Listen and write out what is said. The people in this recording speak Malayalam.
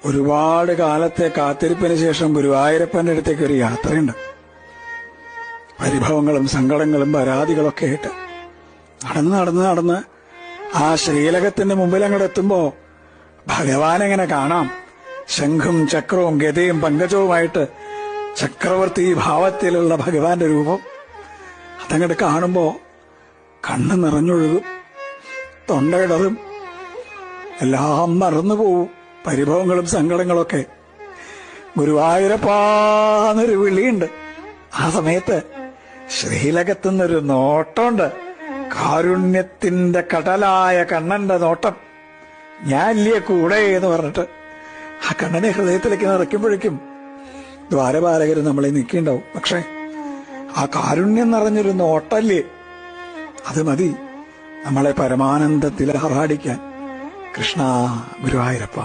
ഒരുപാട് കാലത്തെ കാത്തിരിപ്പിന് ശേഷം ഗുരുവായൂരപ്പന്റെ അടുത്തേക്ക് ഒരു യാത്രയുണ്ട്. പരിഭവങ്ങളും സങ്കടങ്ങളും പരാതികളൊക്കെ ആയിട്ട് നടന്ന് ആ ശ്രീലകത്തിന്റെ മുമ്പിൽ അങ്ങോട്ട് എത്തുമ്പോ ഭഗവാൻ എങ്ങനെ കാണാം. ശംഖും ചക്രവും ഗതയും പങ്കജവുമായിട്ട് ചക്രവർത്തി ഭാവത്തിലുള്ള ഭഗവാന്റെ രൂപം അതങ്ങോട്ട് കാണുമ്പോ കണ്ണ് നിറഞ്ഞൊഴുകും, തൊണ്ടയിടറും, എല്ലാം മറന്നുപോവും. പരിഭവങ്ങളും സങ്കടങ്ങളൊക്കെ. ഗുരുവായൂരപ്പാന്നൊരു വിളിയുണ്ട്. ആ സമയത്ത് ശ്രീലകത്തുനിന്നൊരു നോട്ടമുണ്ട്. കാരുണ്യത്തിന്റെ കടലായ കണ്ണന്റെ നോട്ടം. ഞാൻ ഇല്ലേ കൂടെ എന്ന് പറഞ്ഞിട്ട് ആ കണ്ണനെ ഹൃദയത്തിലേക്ക് നിറയ്ക്കുമ്പോഴേക്കും ദ്വാരപാലകര് നമ്മളെ നിൽക്കിണ്ടാവും. പക്ഷെ ആ കാരുണ്യം നിറഞ്ഞൊരു നോട്ടല്ലേ, അത് മതി നമ്മളെ പരമാനന്ദത്തിൽ ആറാടിക്കാൻ. കൃഷ്ണ ഗുരുവായൂരപ്പ.